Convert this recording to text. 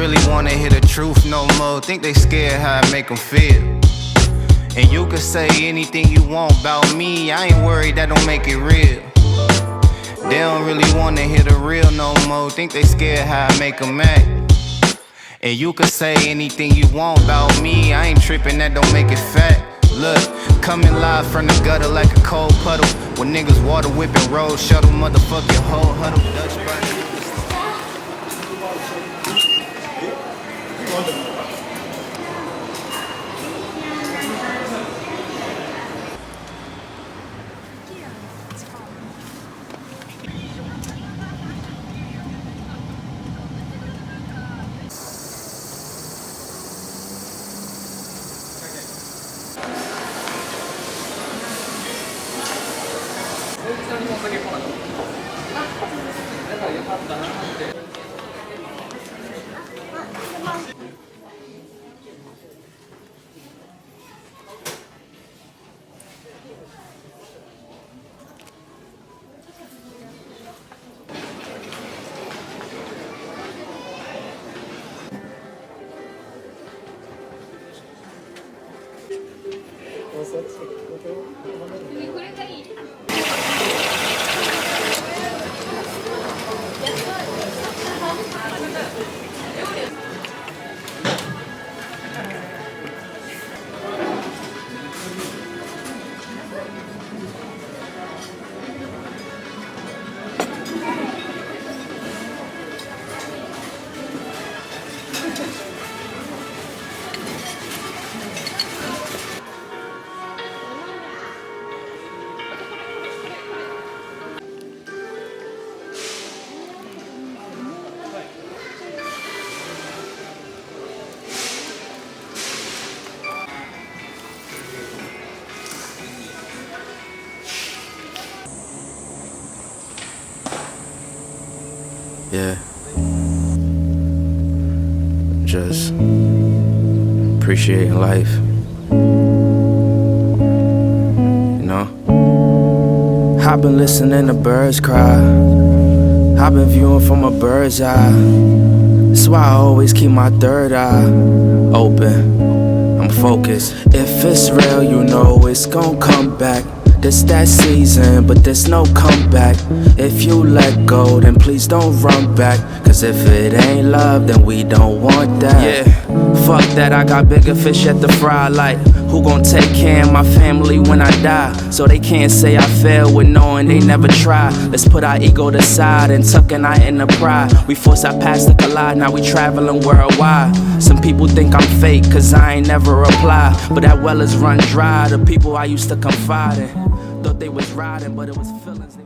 really wanna hear the truth no more. Think they scared how I make them feel. And you can say anything you want about me, I ain't worried, that don't make it real. They don't really wanna hear the real no more. Think they scared how I make them act. And you can say anything you want about me, I ain't tripping, that don't make it fact. Look, coming live from the gutter like a cold puddle. When niggas water whipping road shuttle, motherfucking whole huddle, Dutch burn. Yeah. Just appreciating life. You know? I've been listening to birds cry. I've been viewing from a bird's eye. That's why I always keep my third eye open. I'm focused. If it's real, you know it's gon' come back. This that season, but there's no comeback. If you let go, then please don't run back. Cause if it ain't love, then we don't want that. Yeah, fuck that, I got bigger fish at the fry. Like, who gon' take care of my family when I die? So they can't say I failed with knowing they never tried. Let's put our ego to side and tuck an eye in the pride. We force our past to collide, now we traveling worldwide. Some people think I'm fake, cause I ain't never reply. But that well is run dry, the people I used to confide in. Thought they was riding, but it was feelings.